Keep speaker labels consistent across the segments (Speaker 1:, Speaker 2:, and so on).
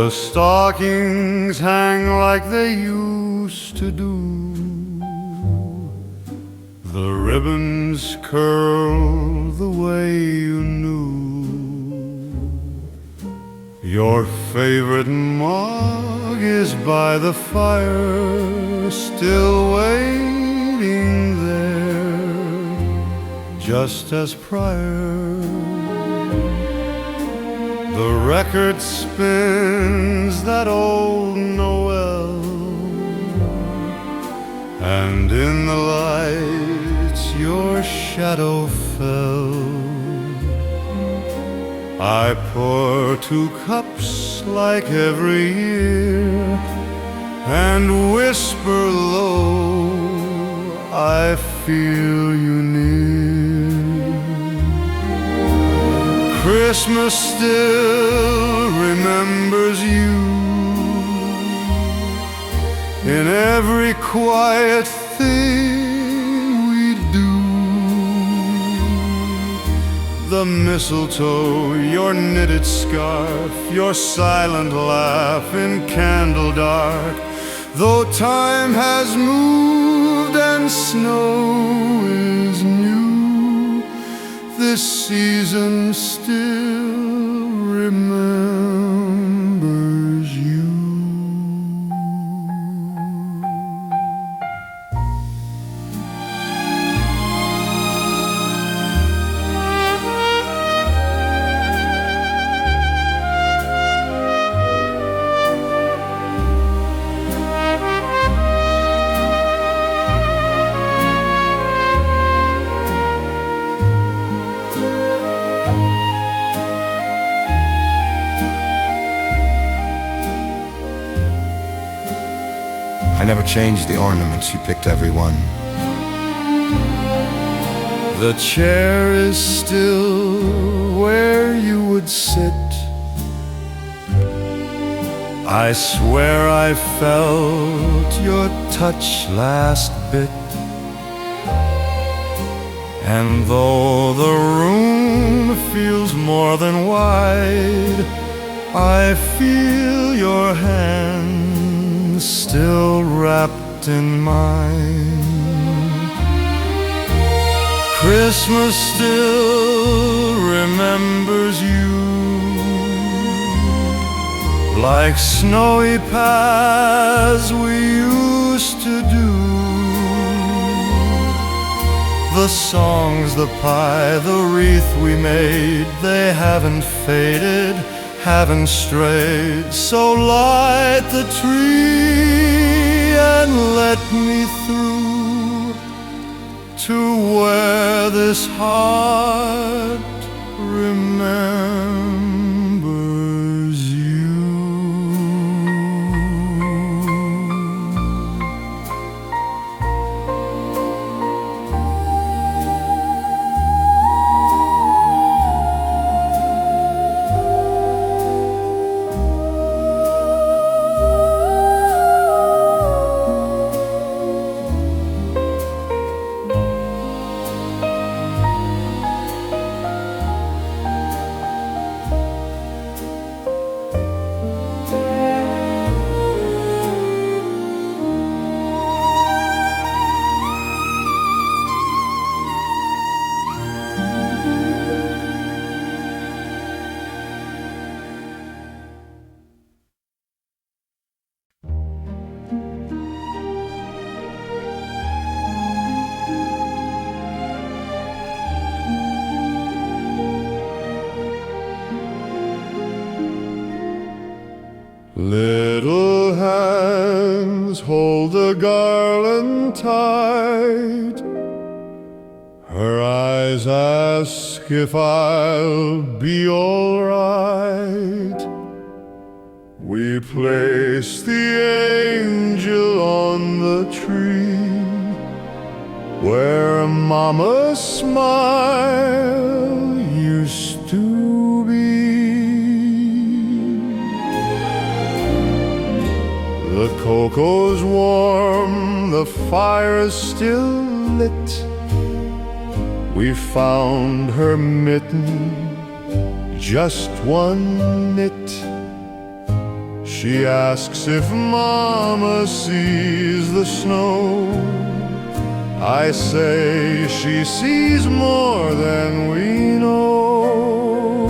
Speaker 1: The stockings hang like they used to do. The ribbons curl the way you knew. Your favorite mug is by the fire, still waiting there, just as prior. The record spins that old Noel, and in the lights your shadow fell. I pour 2 cups like every year, and whisper low, I feel you near. Christmas still remembers you in every quiet thing we do. The mistletoe, your knitted scarf, your silent laugh in candle dark. Though time has moved and snow is new, this season still remembers you.
Speaker 2: I never changed the ornaments, you picked every one.
Speaker 1: The chair is still where you would sit. I swear I felt your touch last bit. And though the room feels more than wide, I feel your hand still wrapped in mine. Christmas still remembers you, like snowy paths we used to do. The songs, the pie, the wreath we made, they haven't faded, haven't strayed. So light the tree and let me through to where this heart remembers you. Little hands hold the garland tight. Her eyes ask if I'll be all right. We place the angel on the tree where Mama's smile used to be. The cocoa's warm, the fire's still lit. We found her mitten, just one knit. She asks if Mama sees the snow. I say she sees more than we know.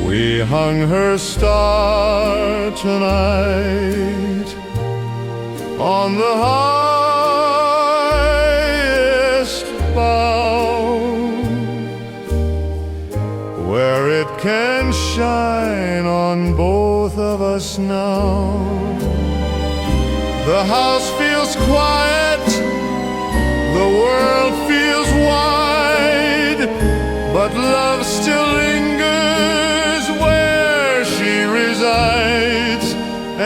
Speaker 1: We hung her star tonight on the highest bough, where it can shine on both of us now. The house feels quiet, the world feels wide, but love still lingers where she resides.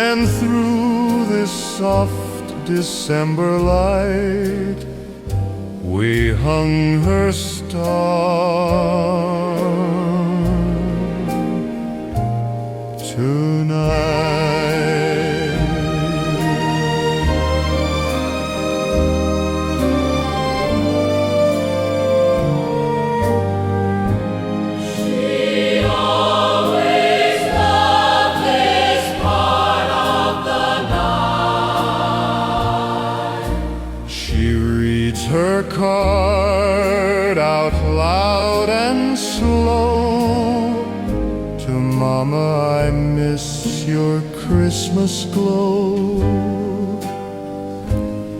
Speaker 1: And through this soft December light, we hung her star tonight. Her card out loud and slow. To Mama, I miss your Christmas glow.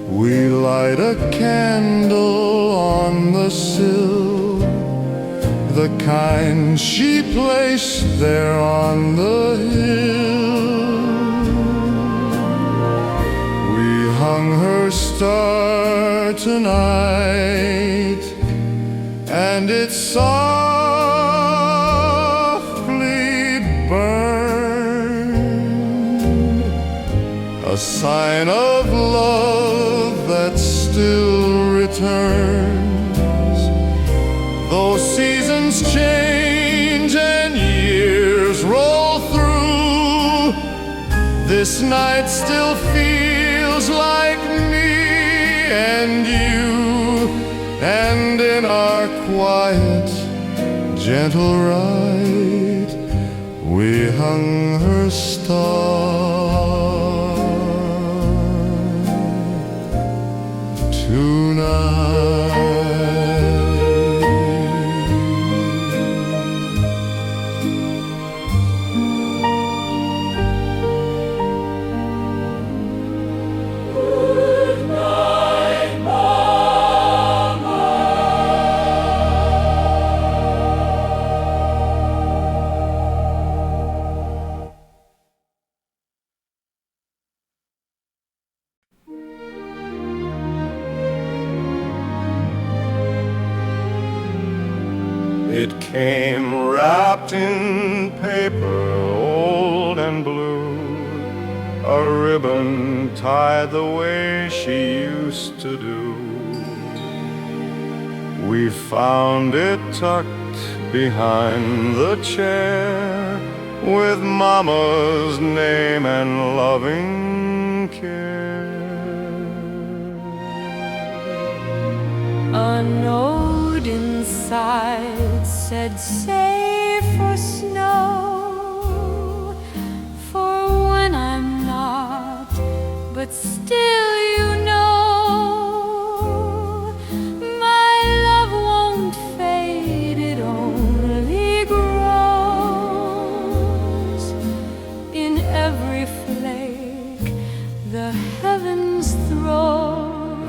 Speaker 1: We light a candle on the sill, the kind she placed there on the hill. We hung her star tonight, and it softly burned, a sign of love that still returns. Though seasons change and years roll through, this night still feels like me and you, and in our quiet, gentle ride, we hung her star tonight.
Speaker 2: It came wrapped in paper, old and blue, a ribbon tied the way she used to do. We found it tucked behind the chair, with Mama's name and loving care.
Speaker 3: A note inside said, "Save for snow, for when I'm not, but still you know, my love won't fade, it only grows in every flake the heavens throw."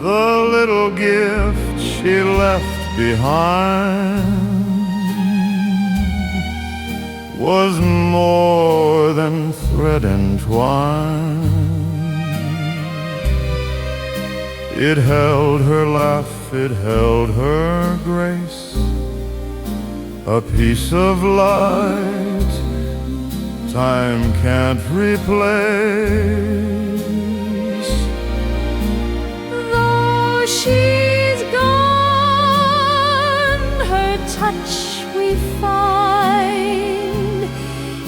Speaker 1: The little gift she left behind was more than thread and twine. It held her laugh, it held her grace, a piece of light time can't replace.
Speaker 3: Though she's gone, her touch we find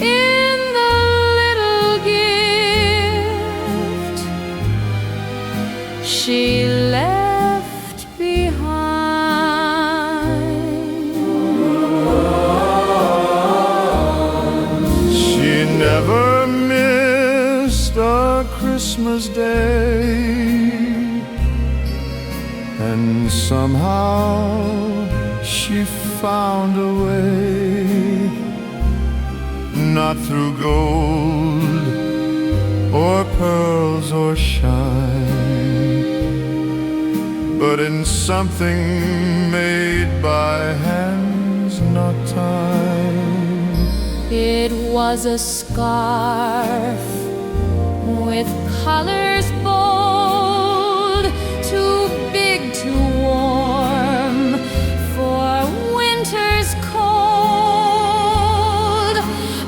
Speaker 3: in the little gift she left behind.
Speaker 1: She never a Christmas day, and somehow she found a way, not through gold or pearls or shine, but in something made by hands, not time.
Speaker 3: It was a scarf with colors bold, too big, too warm for winter's cold.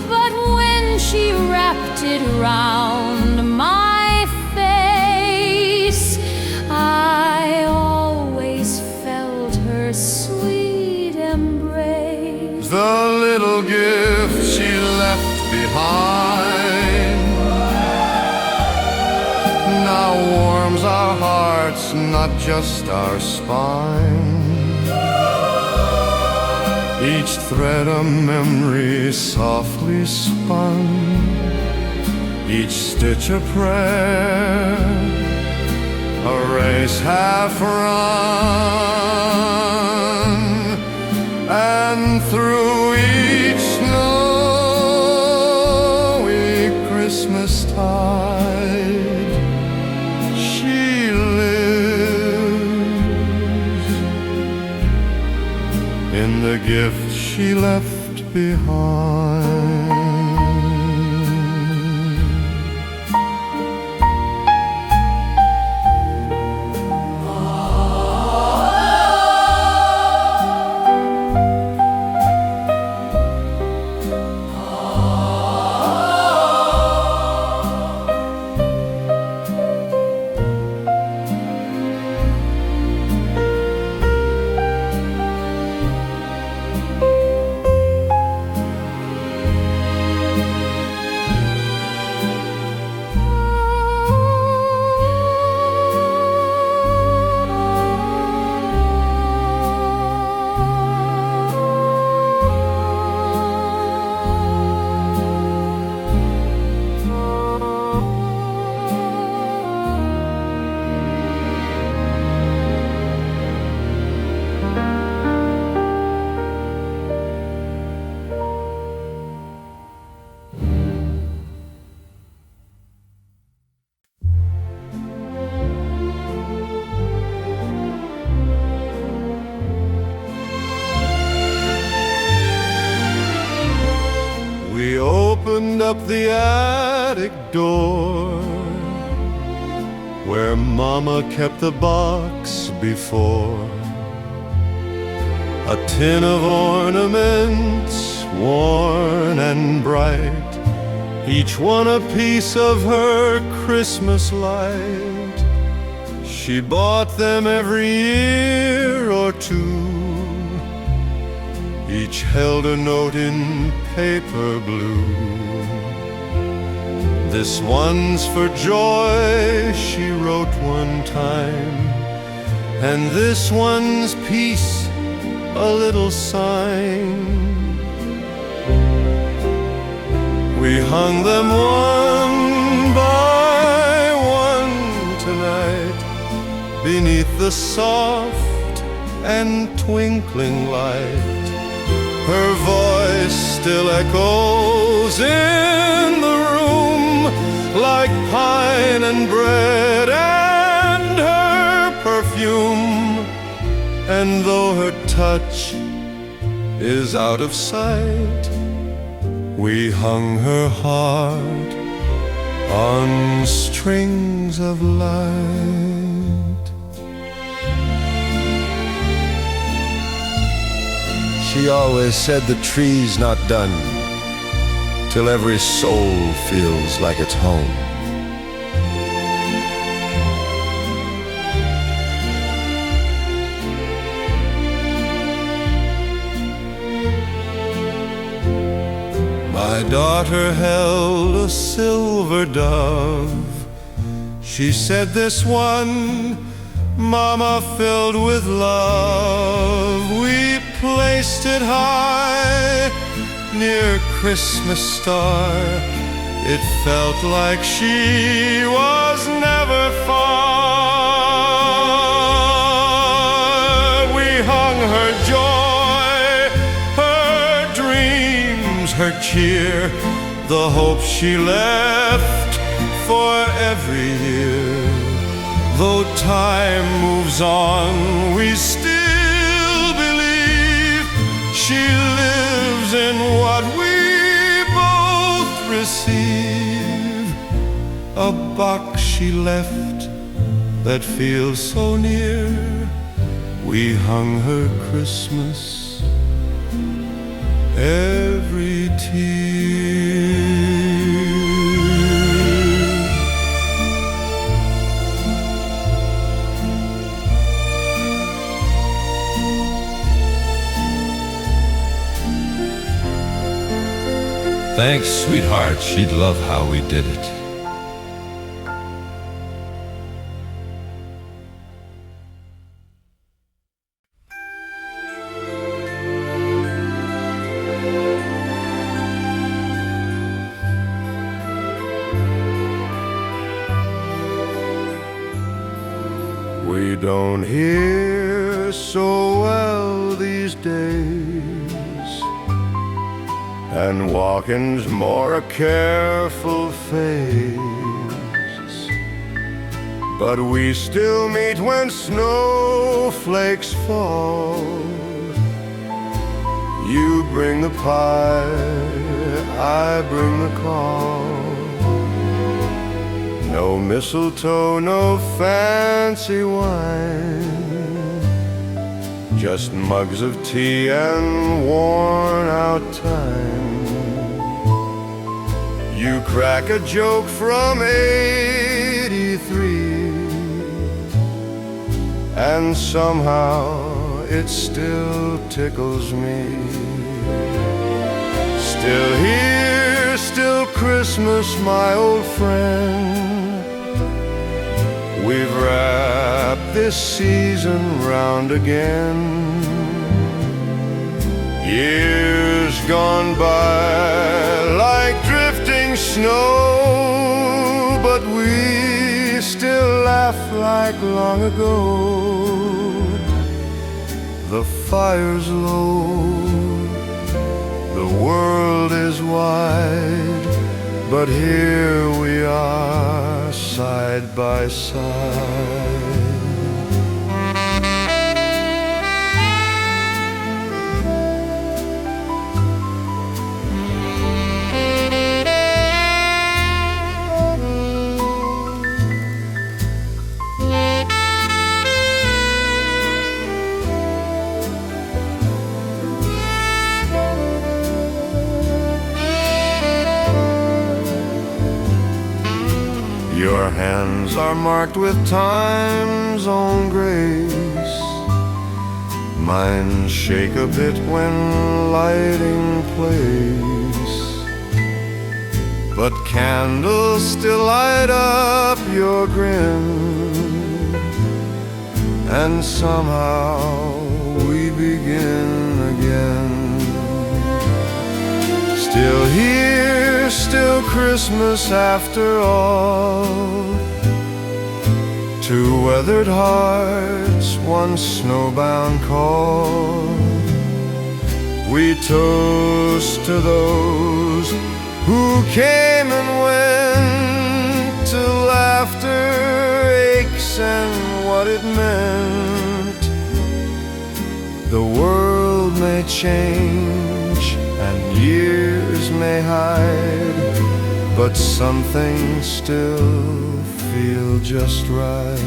Speaker 3: But when she wrapped it round my face, I always felt her sweet embrace.
Speaker 1: The little gift she left behind now warms our hearts, not just our spine. Each thread a memory softly spun, each stitch a prayer, a race half run, and through each snowy Christmas tide she lives in the gift she left behind. We opened up the attic door where Mama kept the box before. A tin of ornaments, worn and bright, each one a piece of her Christmas light. She bought them every year or two, each held a note in paper blue. This one's for joy, she wrote one time, and this one's peace, a little sign. We hung them one by one tonight beneath the soft and twinkling light. Her voice still echoes in the room like pine and bread and her perfume. And though her touch is out of sight, we hung her heart on strings of light.
Speaker 4: She always said the tree's not done till every soul feels like it's home.
Speaker 1: My daughter held a silver dove. She said, "This one, Mama, filled with love." We placed it high near Christmas star It felt like she was never far. We hung her joy, her dreams, her cheer, the hope she left for every year. Though time moves on, we still believe she lives in what we both receive. A box she left that feels so near. We hung her Christmas every tear.
Speaker 4: Thanks, sweetheart, she'd love how we did it.
Speaker 2: We don't hear so well these days, and walking's more a careful phase. But we still meet when snowflakes fall. You bring the pie, I bring the call. No mistletoe, no fancy wine, just mugs of tea and worn out time. You crack a joke from '83, and somehow it still tickles me. Still here, still Christmas, my old friend. We've wrapped this season round again. Years gone by like drifting snow, but we still laugh like long ago. The fire's low, the world is wide, but here we are, side by side. Your hands are marked with time's own grace. Mine shake a bit when lighting place, but candles still light up your grin. And somehow we begin again. Still here, still Christmas after all. Two weathered hearts, one snowbound call. We toast to those who came and went, to laughter, aches, and what it meant. The world may change and years may hide, but some things still feel just right.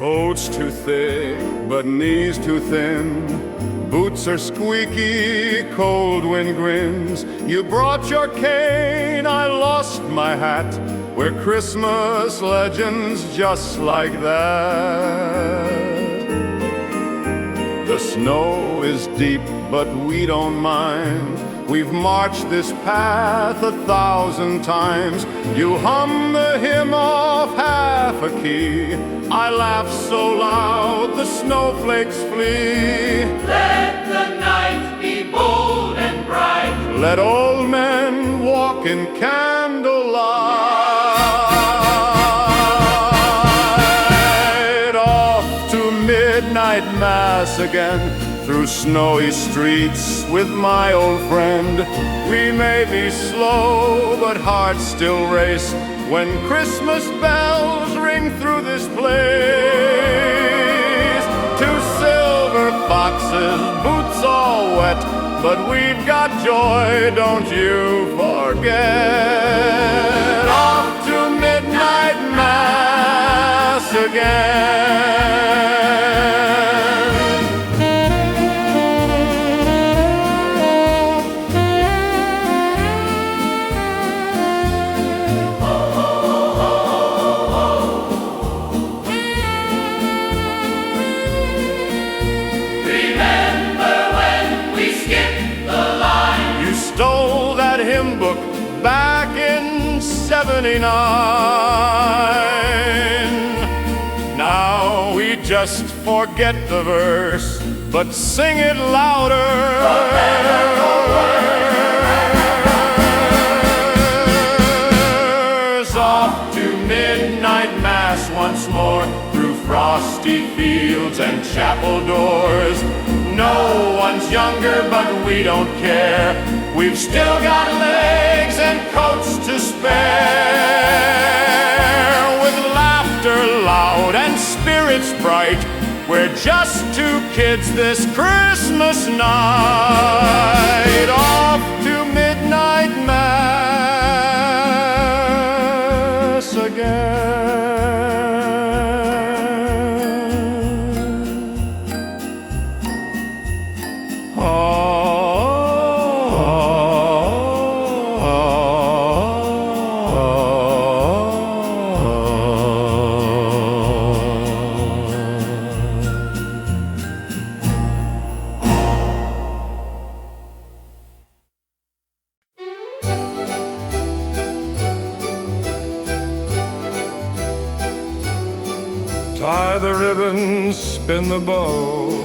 Speaker 2: Coat's too thick, but knees too thin. Boots are squeaky, cold wind grins. You brought your cane, I lost my hat. We're Christmas legends just like that. The snow is deep, but we don't mind. We've marched this path 1,000 times. You hum the hymn off half a key. I laugh so loud the snowflakes flee.
Speaker 5: Let the night be bold and bright.
Speaker 2: Let old men walk in candlelight. Off to midnight mass again, through snowy streets with my old friend. We may be slow, but hearts still race when Christmas bells ring through this place. Two silver foxes, boots all wet, but we've got joy, don't you forget. Off to midnight mass again. Stole that hymn book back in '79. Now we just forget the verse, but sing it louder. Off to midnight mass once more, through frosty fields and chapel doors. No one's younger, but we don't care. We've still got legs and coats to spare. With laughter loud and spirits bright, we're just two kids this Christmas night. Off to midnight mass again.
Speaker 1: Tie the ribbons, spin the bow,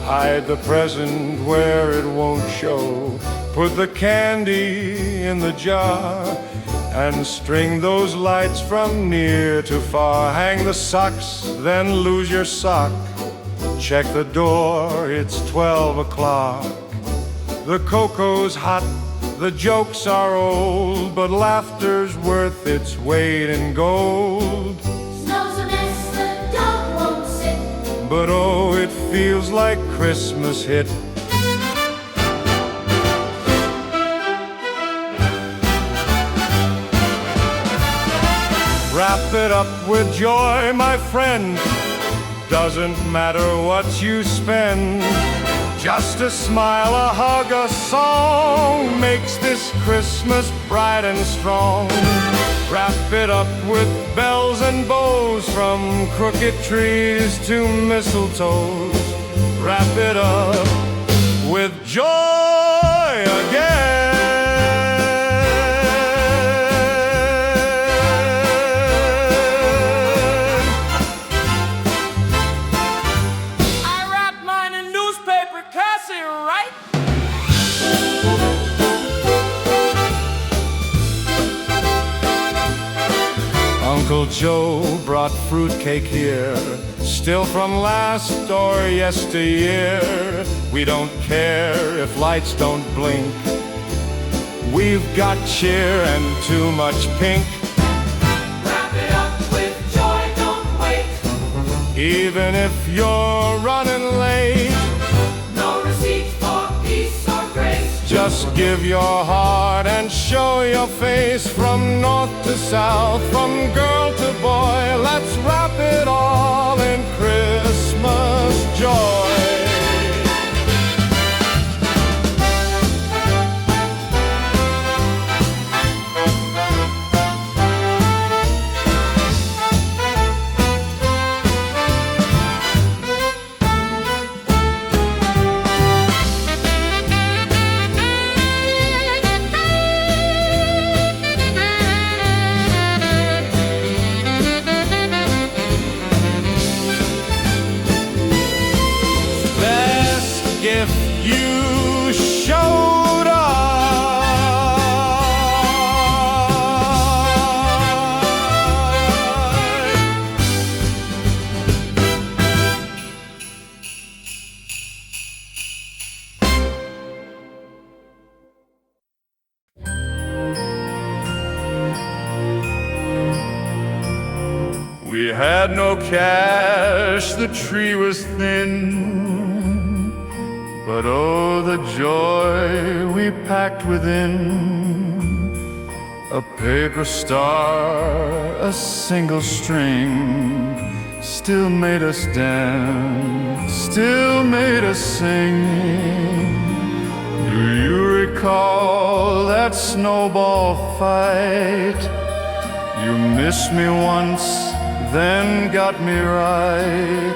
Speaker 1: hide the present where it won't show. Put the candy in the jar and string those lights from near to far. Hang the socks, then lose your sock. Check the door, it's 12 o'clock. The cocoa's hot, the jokes are old, but laughter's worth its weight in gold. But oh, it feels like Christmas hit. Wrap it up with joy, my friend. Doesn't matter what you spend. Just a smile, a hug, a song makes this Christmas bright and strong. Wrap it up with bells and bows, from crooked trees to mistletoes. Wrap it up with joy again.
Speaker 5: I wrapped mine in newspaper, Cassie, right?
Speaker 1: Uncle Joe brought fruitcake here, still from last or yesteryear. We don't care if lights don't blink. We've got cheer and too much pink.
Speaker 5: Wrap it up with joy, don't wait.
Speaker 1: Even if you're running late,
Speaker 5: No receipt for peace or grace.
Speaker 1: just give your heart and show your face. From north to south, from girl to boy, let's wrap it all in Christmas.
Speaker 2: We had no cash, the tree was thin, but oh, the joy we packed within. A paper star, a single string, still made us dance, still made us sing. Do you recall that snowball fight? You missed me once, then got me right.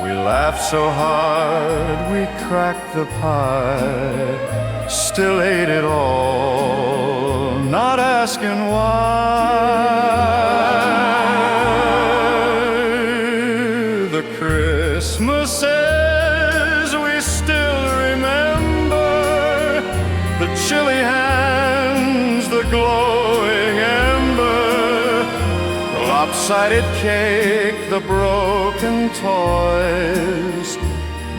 Speaker 2: We laughed so hard, we cracked the pie, still ate it all, not asking why. The Christmases we still remember, the chilly hands, the glowing ember, the lopsided cake, the broken toys,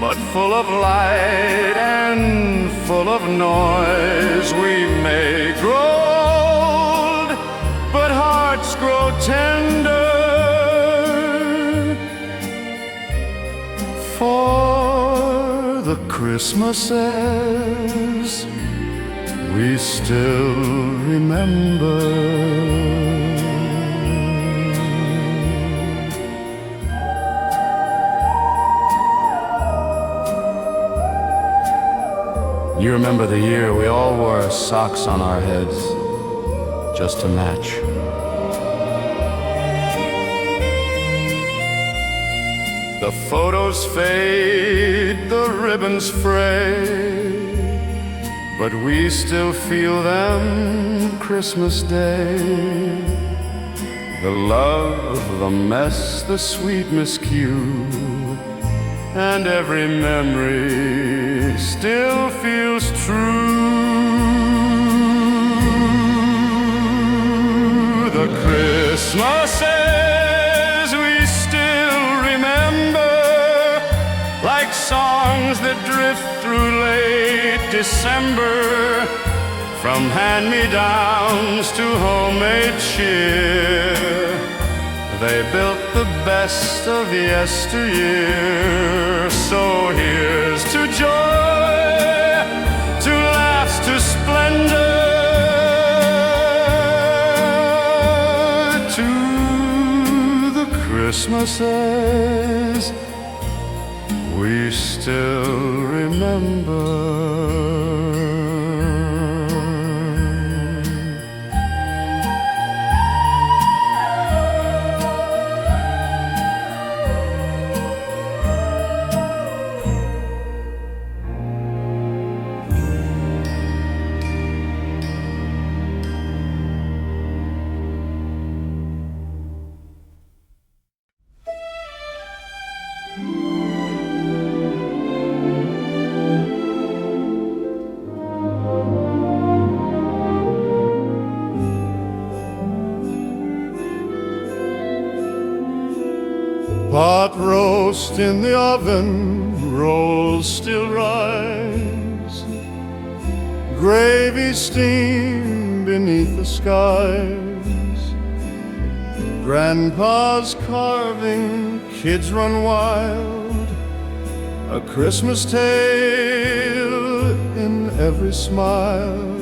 Speaker 2: but full of light and full of noise. We may grow old, but hearts grow tender. For the Christmases we still remember. You remember the year we all wore socks on our heads just to match. The photos fade, the ribbons fray, but we still feel them Christmas Day. The love, the mess, the sweet miscue, and every memory still feels true. The Christmases we still remember, like songs that drift through late December, from hand-me-downs to homemade cheer. They built the best of yesteryear. So here's to joy, to laughs, to splendor, to the Christmases we still remember.
Speaker 1: Pot roast in the oven, rolls still rise, gravy steam beneath the skies. Grandpa's carving, kids run wild, a Christmas tale in every smile.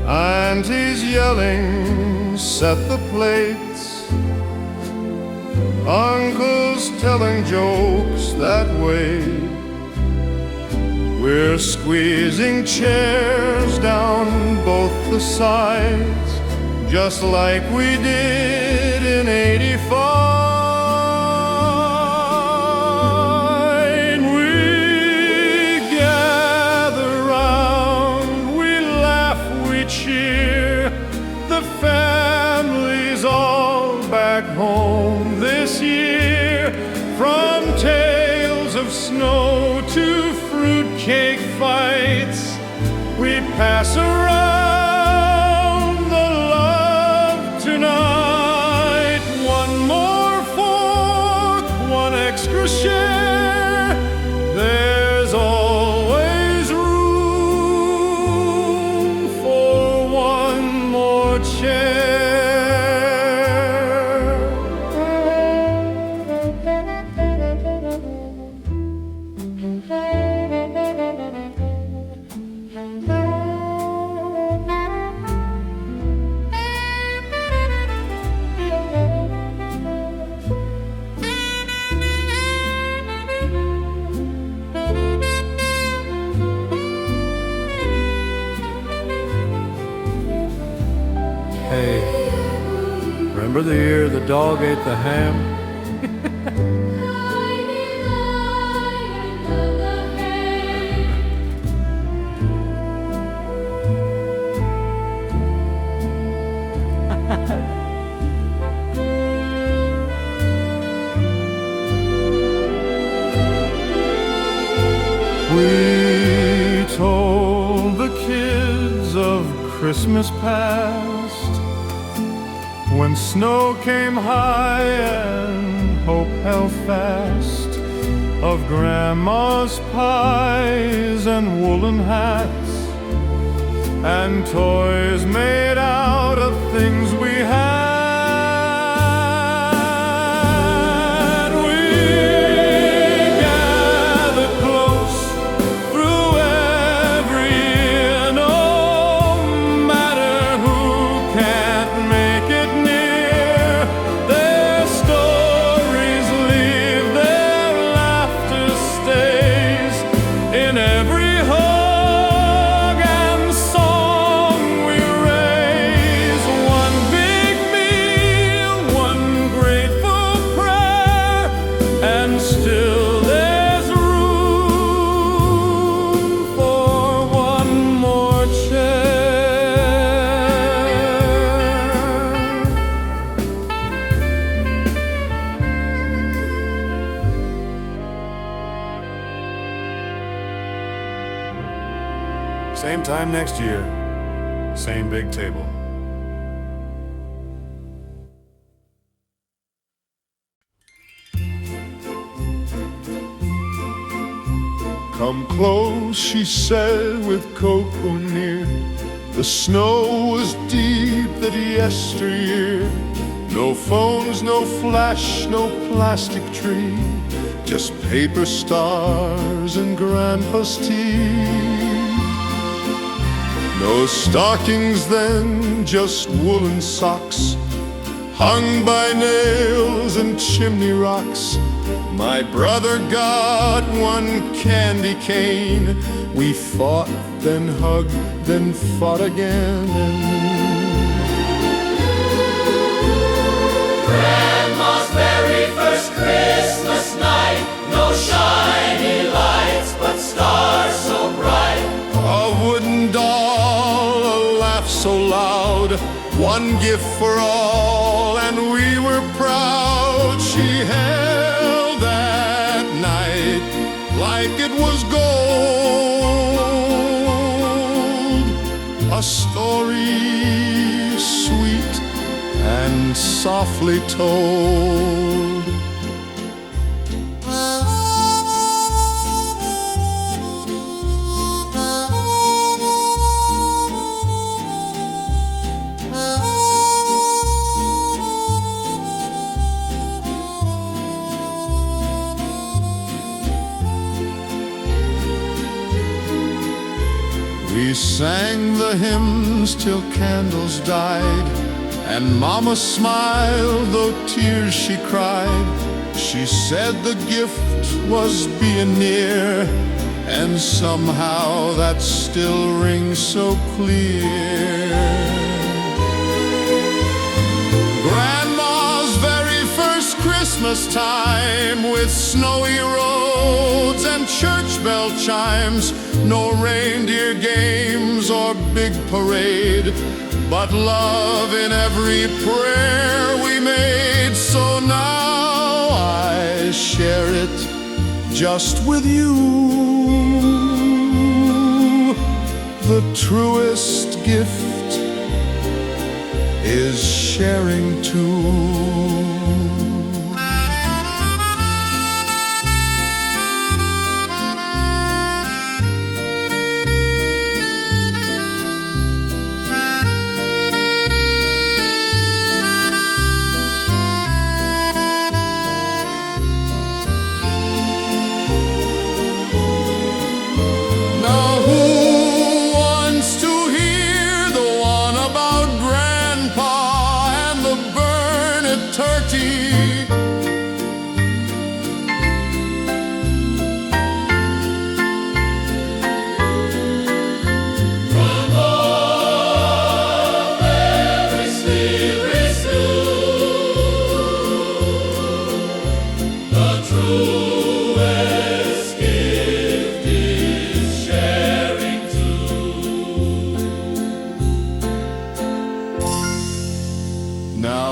Speaker 1: Auntie's yelling, set the plates, uncle's telling jokes that way. We're squeezing chairs down both the sides, just like we did in '85. We gather round, we laugh, we cheer. The family's all back home this year. From tales of snow to fruitcake fights, we pass around the love tonight. One more fork, one extra share. There's always room for one more chair.
Speaker 2: Remember the year the dog ate the ham?
Speaker 1: We told the kids of Christmas past, when snow came high and hope held fast, of Grandma's pies and woolen hats, and toys made out of things we had.
Speaker 2: Same time next year, same big table.
Speaker 1: Come close, she said, with Coco near. The snow was deep that yesteryear. No phones, no flash, no plastic tree, just paper stars and Grandpa's tea. No stockings then, just woolen socks, hung by nails and chimney rocks. My brother got one candy cane. We fought, then hugged, then fought again.
Speaker 5: Grandma's very first Christmas night, no shiny lights, but stars so bright.
Speaker 1: A wooden doll, a laugh so loud, one gift for all, and we were proud. She held that night like it was gold, a story sweet and softly told. We sang the hymns till candles died, and Mama smiled though tears she cried. She said the gift was being near, and somehow that still rings so clear. Grandma's very first Christmas time, with snowy roads and church bell chimes, no reindeer games or big parade, but love in every prayer we made. So now I share it just with you. The truest gift is sharing too.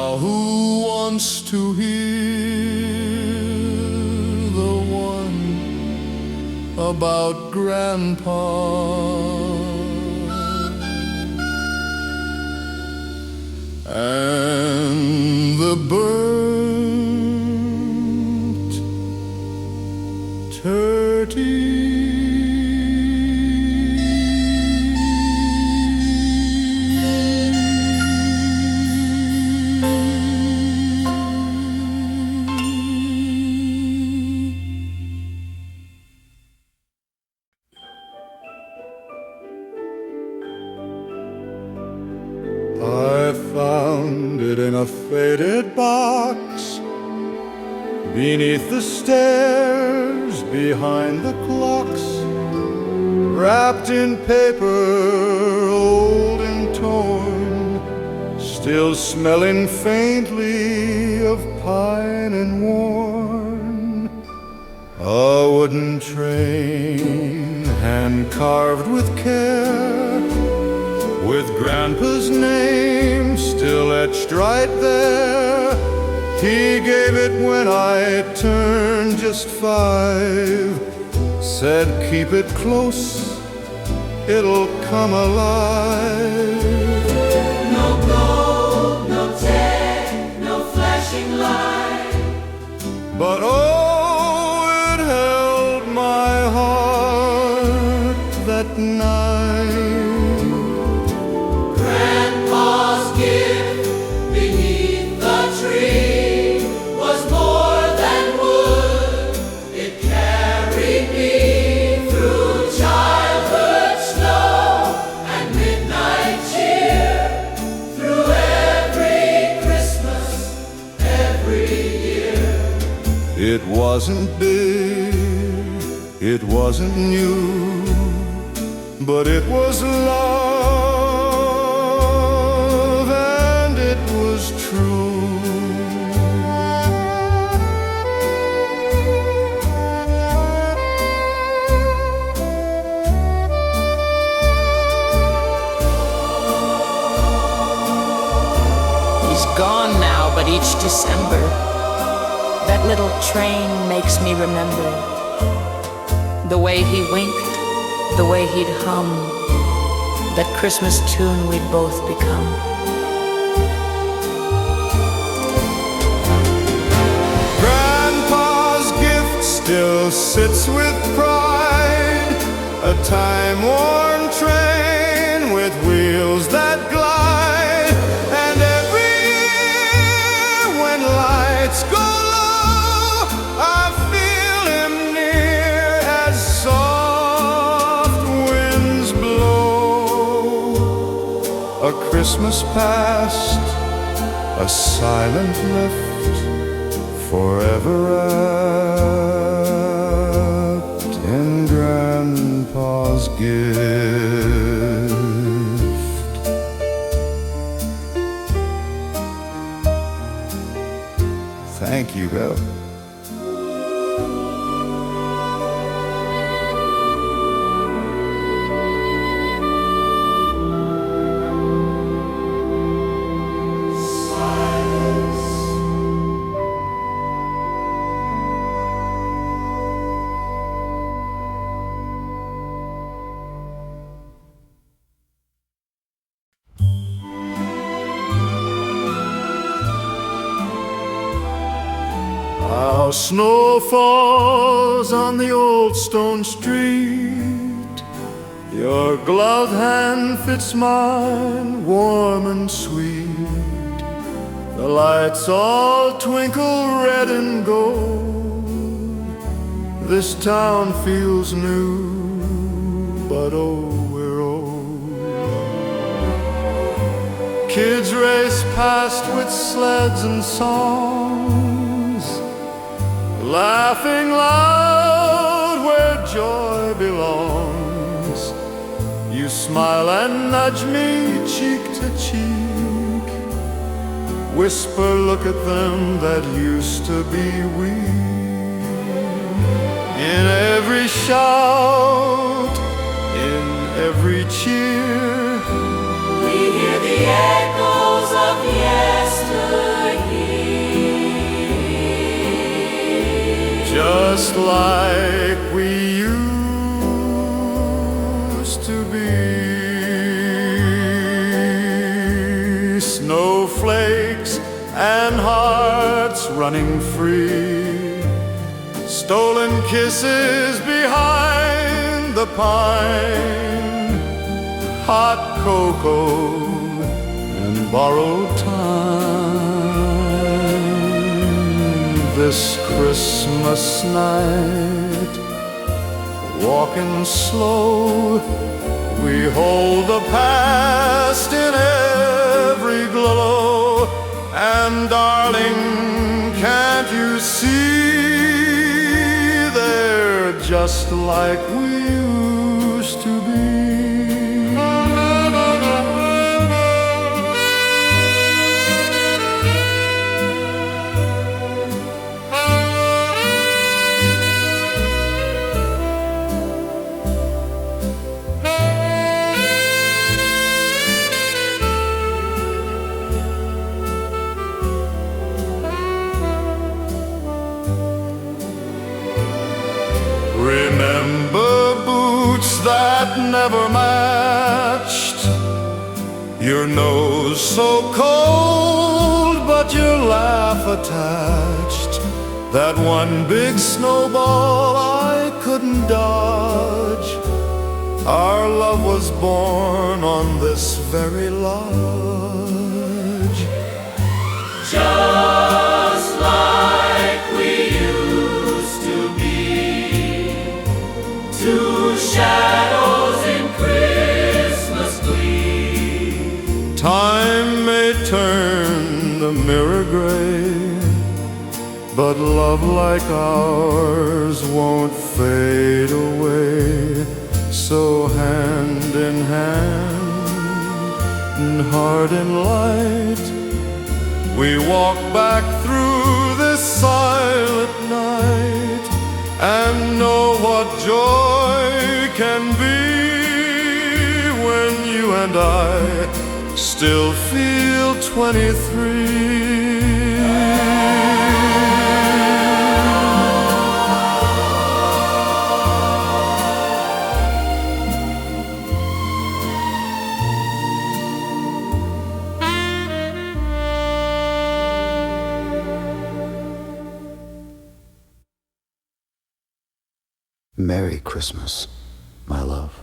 Speaker 1: Now who wants to hear the one about Grandpa? And the burnt turkey. I found it in a faded box beneath the stairs, behind the clocks, wrapped in paper, old and torn, still smelling faintly of pine and worn. A wooden train, hand carved with care, with Grandpa's name still etched right there. He gave it when I turned just 5. Said, keep it close, it'll come alive.
Speaker 5: No gold, no tag, no flashing light.
Speaker 1: But oh, it held my heart that night.
Speaker 5: Grandpa's gift beneath the tree was more than wood. It carried me through childhood snow and midnight cheer, through every Christmas, every year.
Speaker 1: It wasn't big, it wasn't new, but it was love and it was true.
Speaker 6: He's gone now, but each December, that little train makes me remember the way he winked, the way he'd hum that Christmas tune we'd both become.
Speaker 1: Grandpa's gift still sits with pride, a time-worn train with wheels that glide. And every year when lights go low, I feel him near as soft winds blow. A Christmas past, a silent lift, forever wrapped in Grandpa's gift. Thank you, Bill. How snow falls on the old stone street. Your gloved hand fits mine, warm and sweet. The lights all twinkle red and gold. This town feels new, but oh, we're old. Kids race past with sleds and songs, laughing loud where joy belongs. You smile and nudge me cheek to cheek, whisper, look at them that used to be we. In every shout, in every cheer,
Speaker 5: We hear the echoes of yesterday.
Speaker 2: just like we used to be. Snowflakes and hearts running free, stolen kisses behind the pine, hot cocoa and borrowed time. This Christmas night, walking slow, we hold the past in every glow. And darling, can't you see, they're just like we used to be. Remember boots that never matched, your nose so cold but your laugh attached, that one big snowball I couldn't dodge. Our love was born on this very lodge.
Speaker 5: Just like we used to be, two shadows in Christmas glee.
Speaker 2: Time may turn the mirror gray, but love like ours won't fade away. So hand in hand and heart in light, we walk back through this silent night, and know what joy can be when you and I still feel 23.
Speaker 7: Merry Christmas, my love.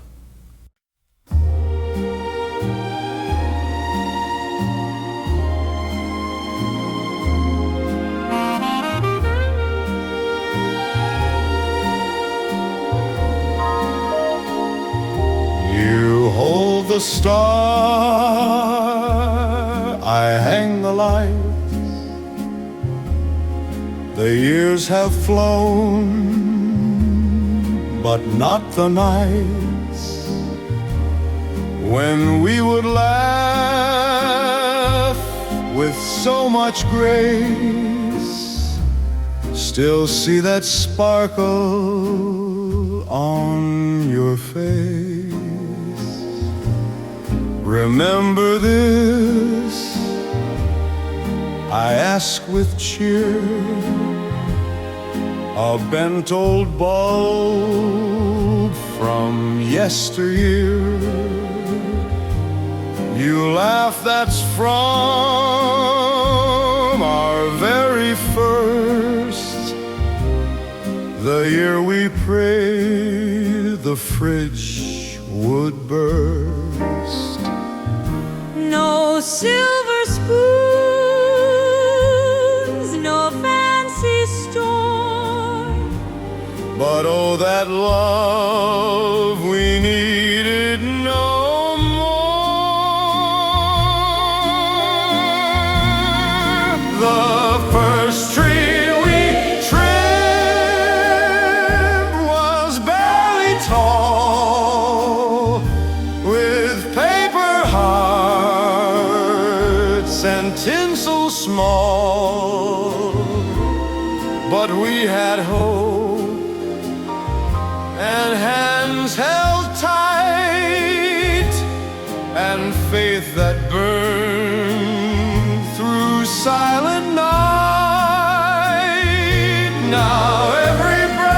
Speaker 2: You hold the star, I hang the lights. The years have flown, but not the nights when we would laugh with so much grace. Still see that sparkle on your face. Remember this, I ask with cheer, a bent old bulb from yesteryear. You laugh, that's from our very first, the year we prayed the fridge would burst.
Speaker 3: No silver spoons, no fancy store,
Speaker 2: but oh, that love we needed no more. The first tree we trimmed was barely tall, with paper hearts and tinsel small. But we had hope and hands held tight, and faith that burned through silent night. Now every breath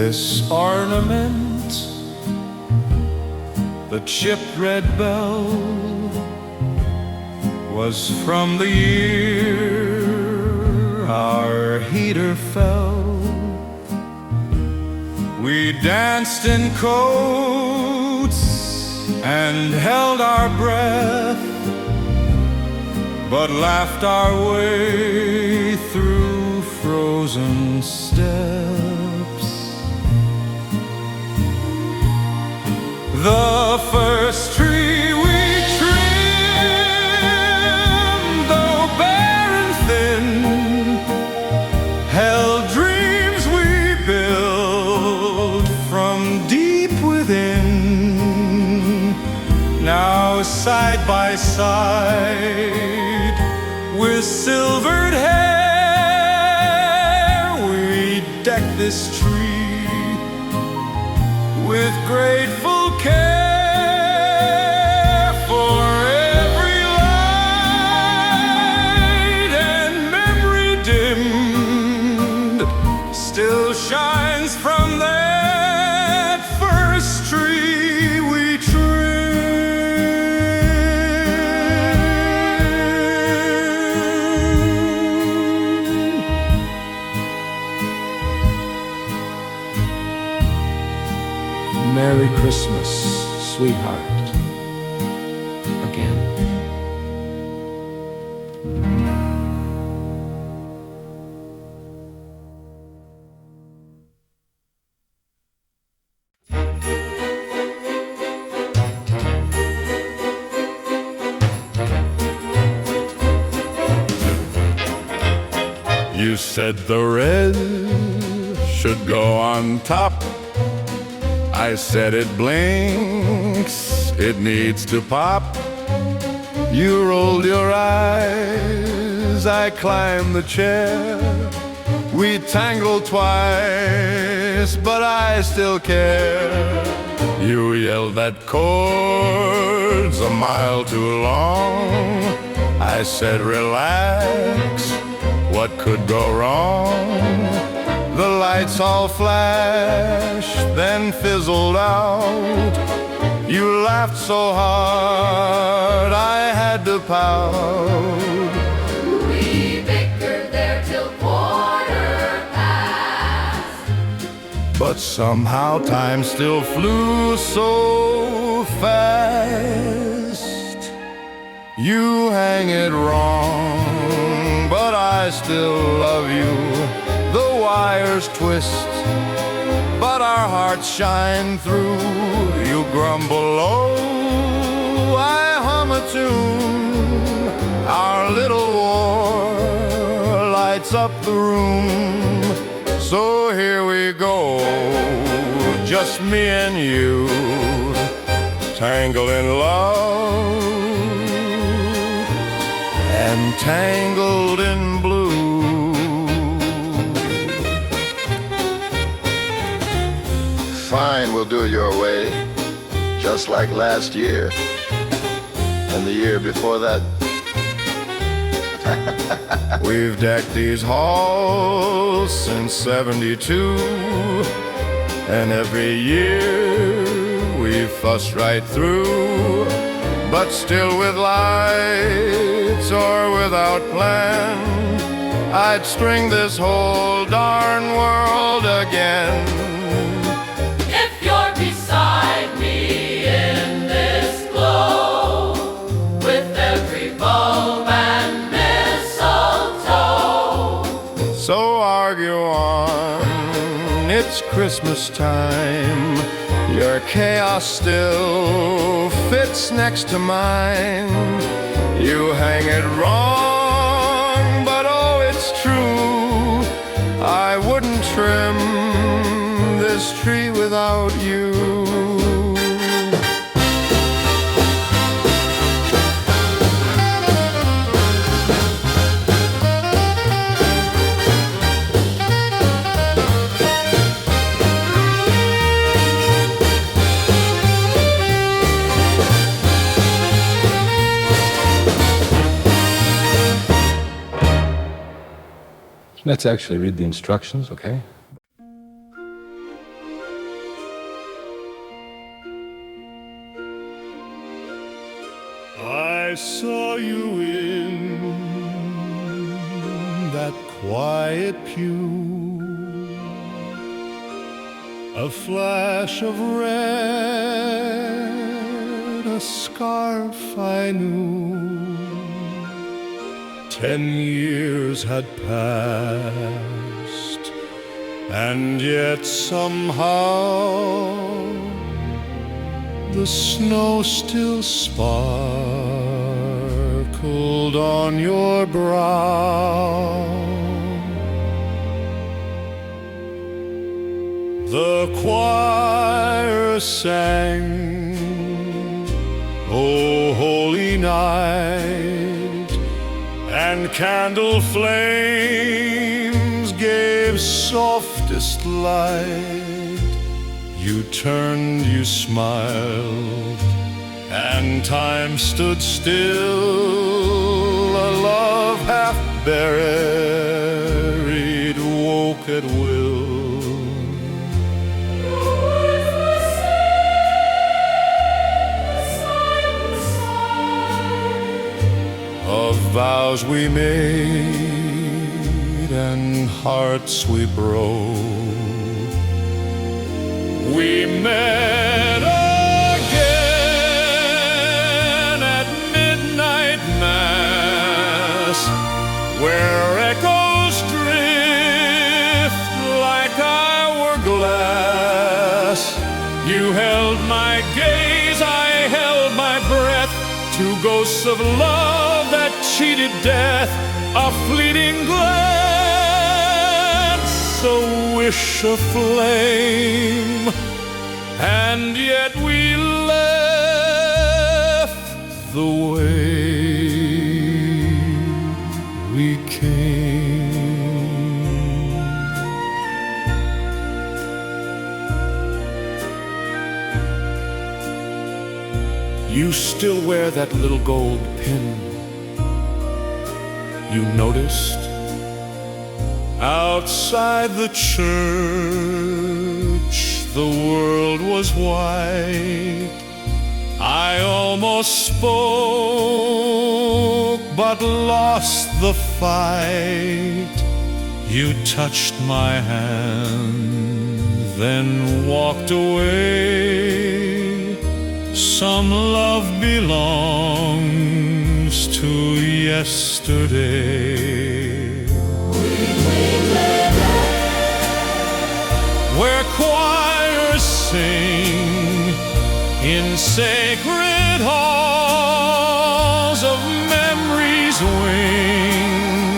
Speaker 1: This ornament, the chipped red bell, was from the year our heater fell. We danced in coats and held our breath, but laughed our way through frozen steps. The first tree we trimmed, though bare and thin, held dreams we built from deep within. Now side by side, with silvered hair, we deck this tree with grateful care for every light, and memory dimmed still shines from that first tree we
Speaker 8: Merry Christmas, sweetheart, again.
Speaker 2: You said the red should go on top. I said it blinks, it needs to pop. You rolled your eyes, I climbed the chair. We tangled twice, but I still care. You yelled that chords a mile too long. I said relax, what could go wrong? The lights all flashed, then fizzled out. You laughed so hard, I had to pout.
Speaker 5: We bickered there till 1:15.
Speaker 2: But somehow time still flew so fast. You hang it wrong, but I still love you. The wires twist, but our hearts shine through. You grumble low, I hum a tune. Our little war lights up the room. So here we go, just me and you, tangled in love and tangled in blue.
Speaker 9: Fine, we'll do it your way, just like last year, and the year before that.
Speaker 2: We've decked these halls since '72, and every year we've fussed right through. But still with lights or without plan, I'd string this whole darn world again.
Speaker 5: Beside me in this glow, with every bulb and mistletoe.
Speaker 2: So argue on, it's Christmas time. Your chaos still fits next to mine. You hang it wrong, but oh, it's true. I wouldn't trim this tree without you.
Speaker 8: Let's actually read the instructions, okay?
Speaker 1: that quiet pew. A flash of red, a scarf I knew. 10 years had passed, and yet somehow the snow still sparkled on your brow. The choir sang, "O Holy Night," and candle flames gave softest light. You turned, you smiled, and time stood still. A love half buried woke at will. Of vows we made and hearts we broke, we met again at midnight mass, where echoes drift like hourglass. You held my gaze, I held my breath, two ghosts of love that cheated death, a fleeting glance, a wish, a flame, and yet we left the way we came. You still wear that little gold pin you noticed outside the church. The world was white. I almost spoke, but lost the fight. You touched my hand, then walked away. Some love belongs to yesterday. Where choirs sing in sacred halls of memories wing.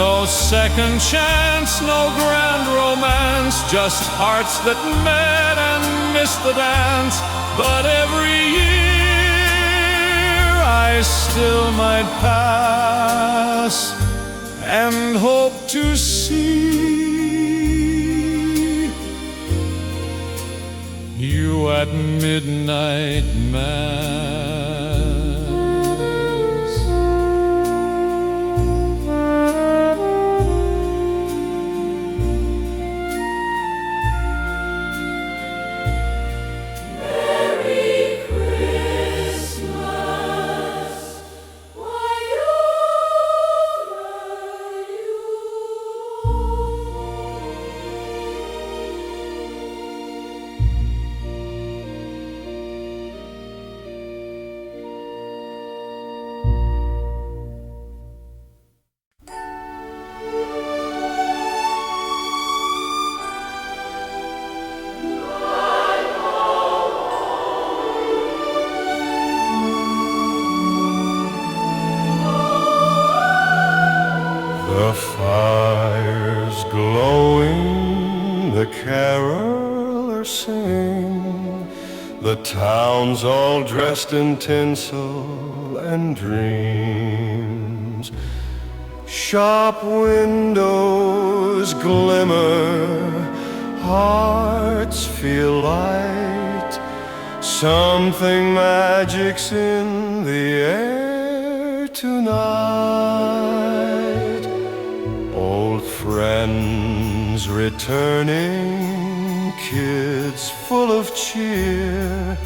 Speaker 1: No second chance, no grand romance, just hearts that met and missed the dance. But every year I still might pass and hope to see you at midnight mass. The fire's glowing, the carolers sing, the town's all dressed in tinsel and dreams. Shop windows glimmer, hearts feel light, something magic's in the air tonight. Old friends returning, kids full of cheer,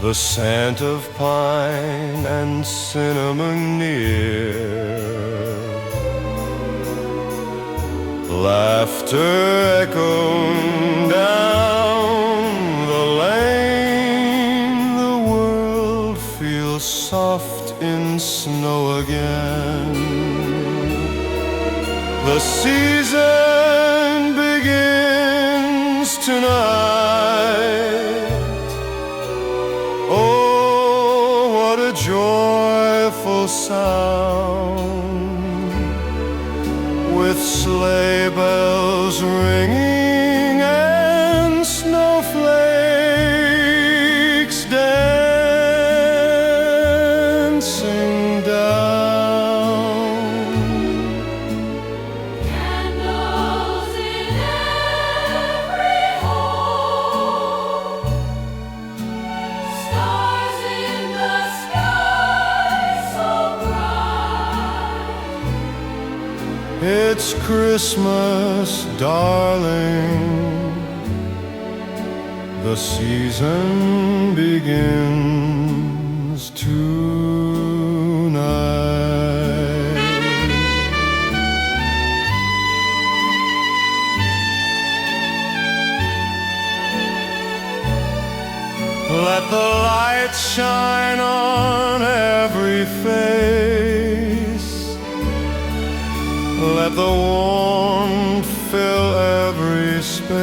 Speaker 1: the scent of pine and cinnamon near. Laughter echoing down the lane. The world feels soft in snow again. The season begins tonight. Oh, what a joyful sound, with sleigh bells ringing and snowflakes dancing down.
Speaker 3: Candles in every home, stars in the sky so bright.
Speaker 1: It's Christmas, darling. The season begins tonight. Let the light shine on every face. Let the warmth fill every space.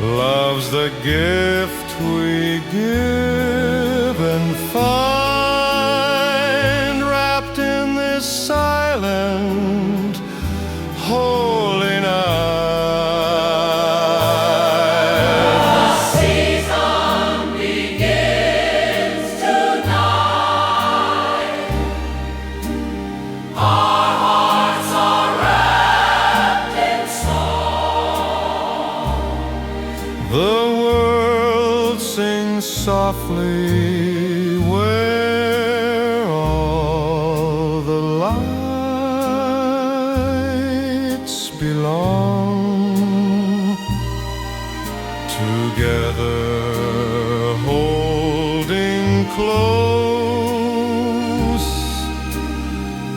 Speaker 1: Love's the gift we give and find, wrapped in this silent, holy night.
Speaker 5: The season begins tonight. Our hearts are wrapped in song.
Speaker 1: The world sings softly where all the lights belong. Together, holding close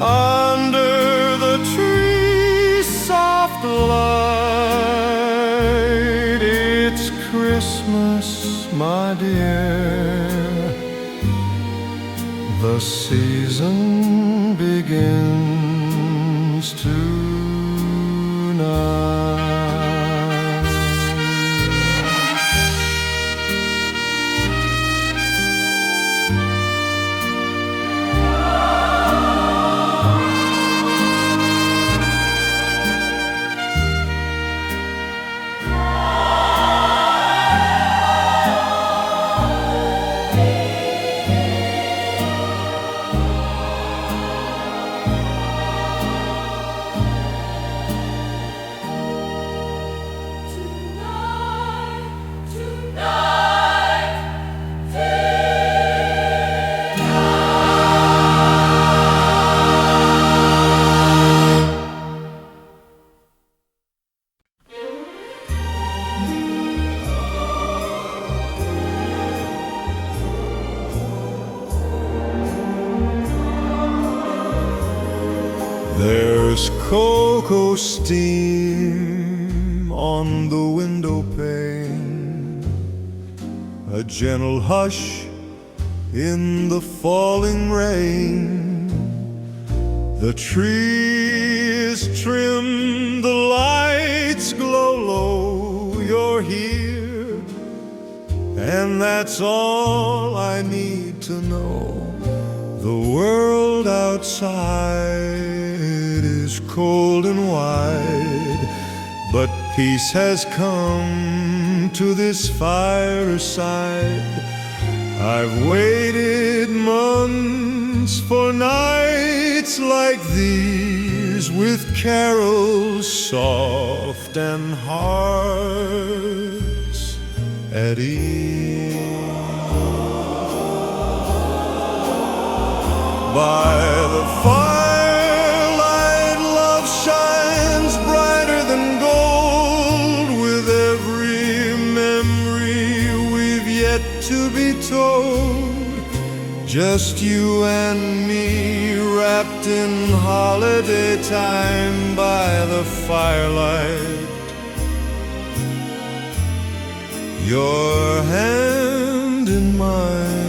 Speaker 1: under the tree's soft light. It's Christmas, my dear. The season begins tonight. There's cocoa steam on the window pane, a gentle hush in the falling rain. The tree is trimmed, the lights glow low. You're here, and that's all I need to know. The world outside is cold and wide, but peace has come to this fireside. I've waited months for nights like these, with carols soft and hearts at ease. By the firelight, love shines brighter than gold, with every memory we've yet to be told. Just you and me, wrapped locked in holiday time by the firelight. Your hand in mine.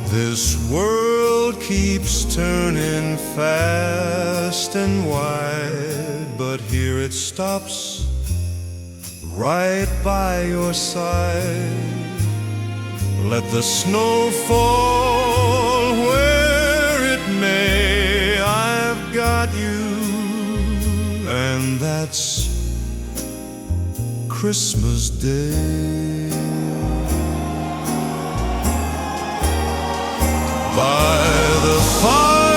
Speaker 1: This world keeps turning fast and wide, but here it stops right by your side. Let the snow fall where it may, I've got you, and that's Christmas Day. By the firelight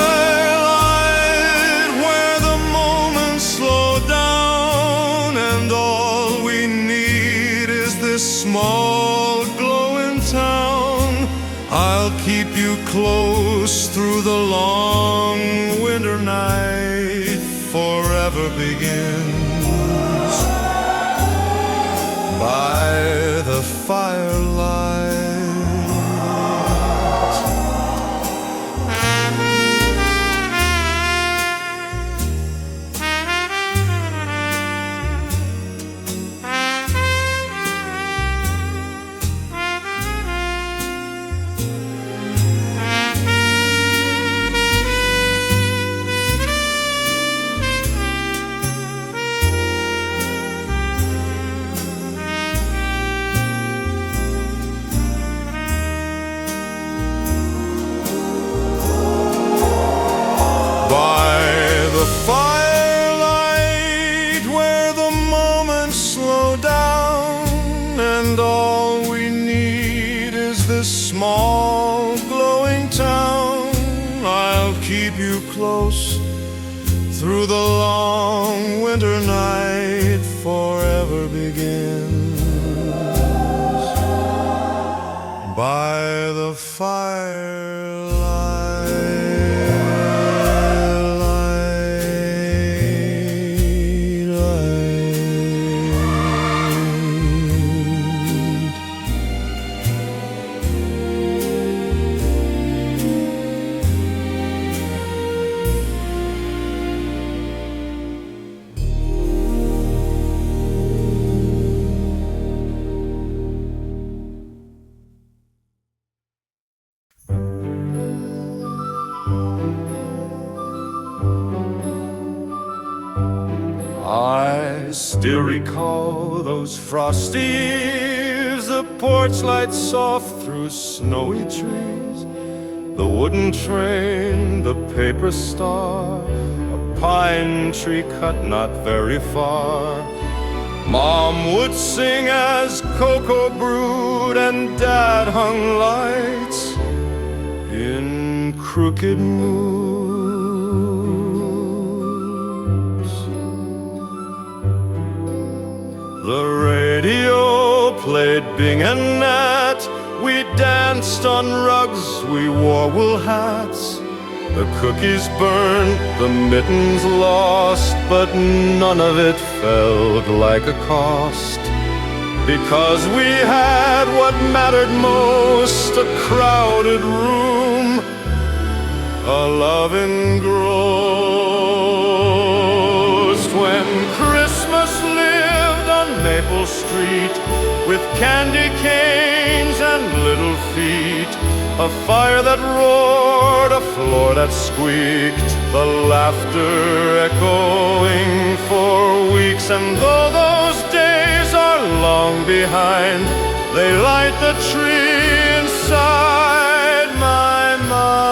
Speaker 1: where the moments slow down, and all we need is this small glowing town. I'll keep you close through the long winter night. Forever begins by the firelight. Firelight where the moments slow down, and all we need is this small glowing town. I'll keep you close through the long winter night. Forever begins by the firelight. I still recall those frosty eves, the porch light soft through snowy trees, the wooden train, the paper star, a pine tree cut not very far. Mom would sing as cocoa brewed and Dad hung lights in crooked moods. The radio played Bing and Nat. We danced on rugs, we wore wool hats. The cookies burned, the mittens lost, but none of it felt like a cost, because we had what mattered most, a crowded room, a love engrossed. When Christmas lived on Maple Street, with candy canes and little feet, a fire that roared, a floor that squeaked, the laughter echoing for weeks. And though those days are long behind, they light the tree inside my mind.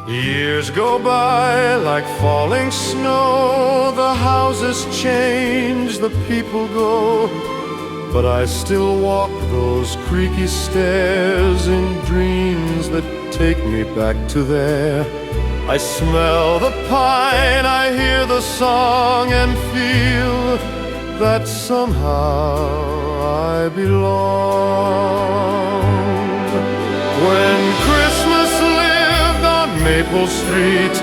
Speaker 1: Years go by like falling snow, the houses change, the people go, but I still walk those creaky stairs in dreams that take me back to there. I smell the pine, I hear the song and feel that somehow I belong. When Christmas lived on Maple Street,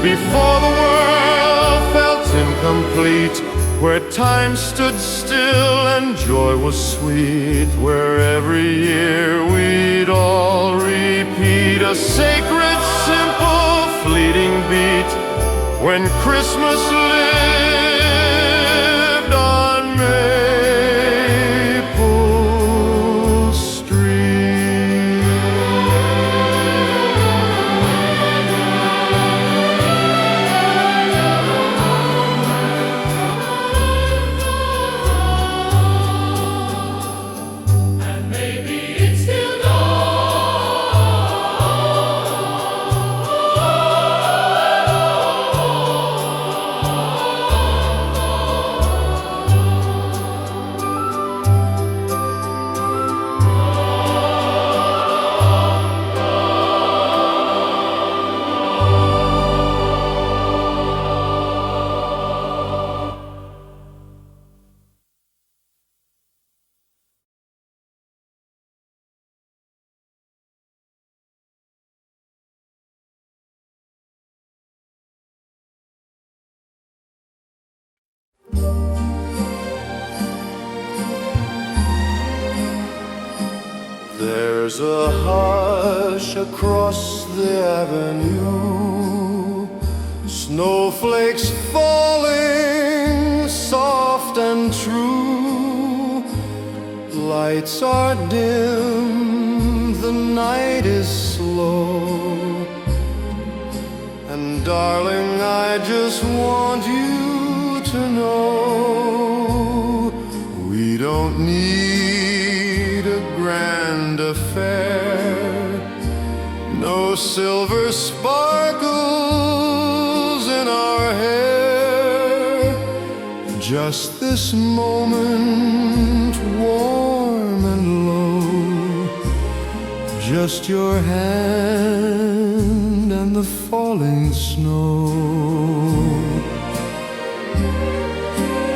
Speaker 1: before the world felt incomplete, where time stood still and joy was sweet, where every year we'd all repeat a sacred, simple, fleeting beat. When Christmas lived on Maple Street.
Speaker 5: And maybe it's still
Speaker 1: There's a hush across the avenue, snowflakes falling soft and true. Lights are dim, the night is slow, and darling, I just want you to know we don't need a grand affair, no silver sparkles in our hair, just this moment, warm and low, just your hand and the falling snow,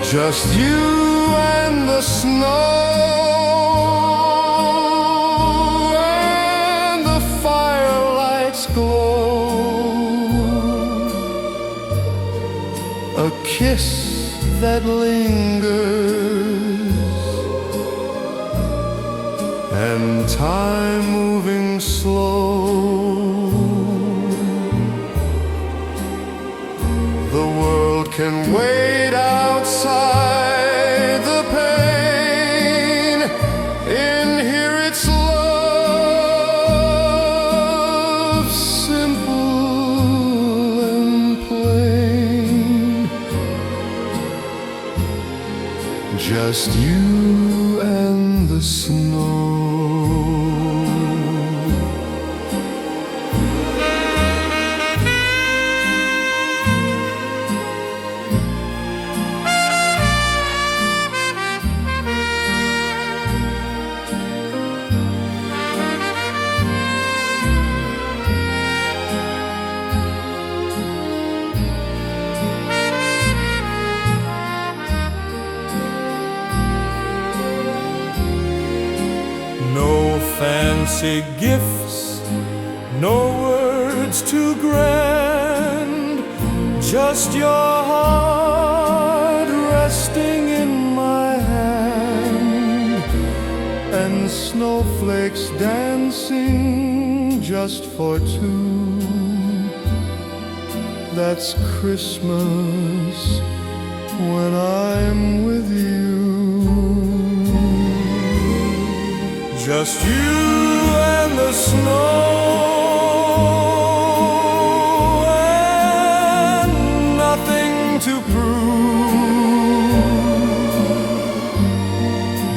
Speaker 1: just you and the snow. A kiss that lingers, and time moving slow. The world can wait outside the pain. In here it's love, simple and plain. Just you and the snow. No fancy gifts, no words too grand, just your heart resting in my hand, and snowflakes dancing just for two. That's Christmas when I'm with you. Just you and the snow, and nothing to prove.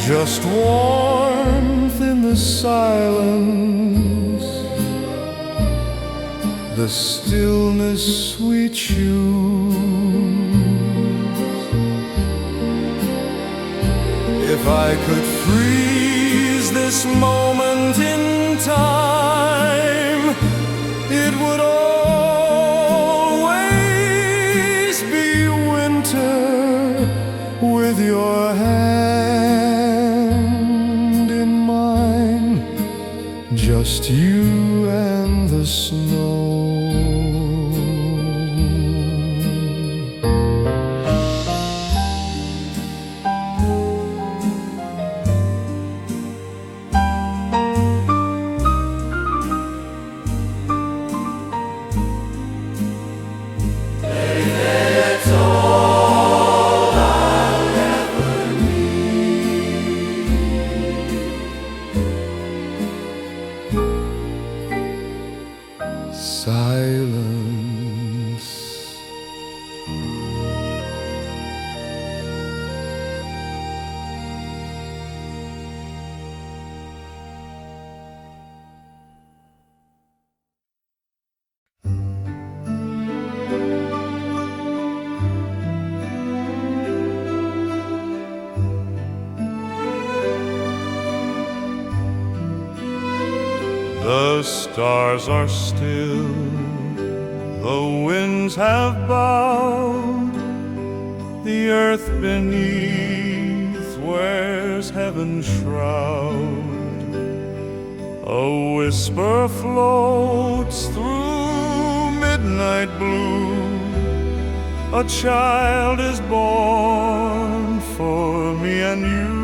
Speaker 1: Just warmth in the silence, the stillness, sweet shoes. If I could freeze this moment in time, it would all with your hand in mine, just you and the snow. Silence. The stars are still, the winds have bowed, the earth beneath wears heaven's shroud. A whisper floats through midnight blue, a child is born for me and you.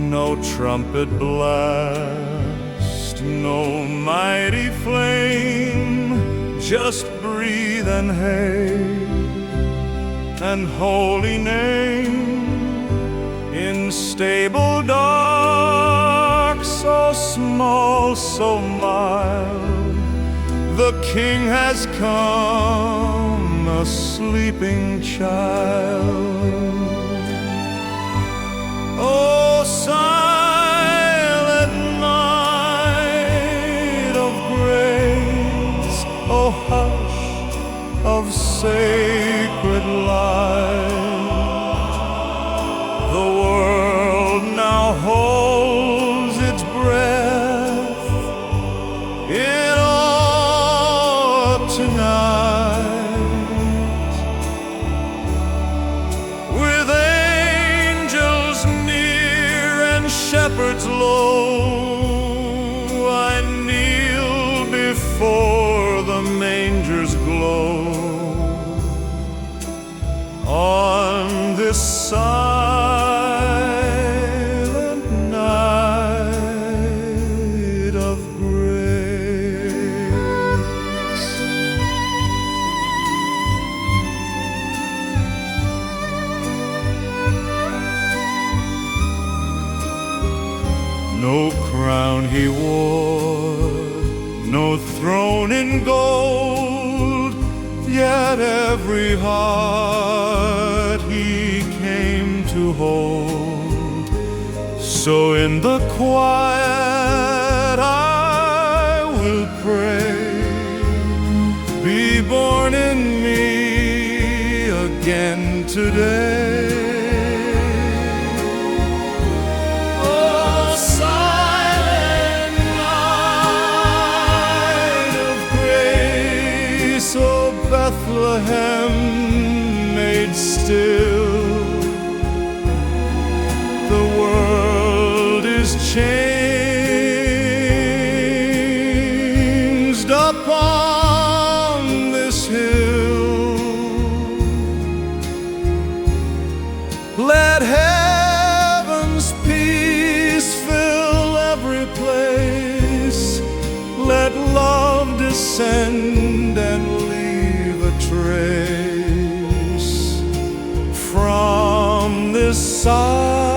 Speaker 1: No trumpet blast, no mighty flame, just breathe and hail and holy name. In stable dark, so small, so mild, the King has come, a sleeping child. Oh, silent night of grace, oh hush of sacred light. The world now holds its breath in awe tonight, with angels near and shepherds low. I kneel before the manger's glow. On this silent night of grace. No crown he wore, no throne in gold, yet every heart he came to hold. So in the quiet I will pray, be born in me again today. Bethlehem made still, the world is changed upon this hill. Let heaven's peace fill every place, let love descend and trace from this side.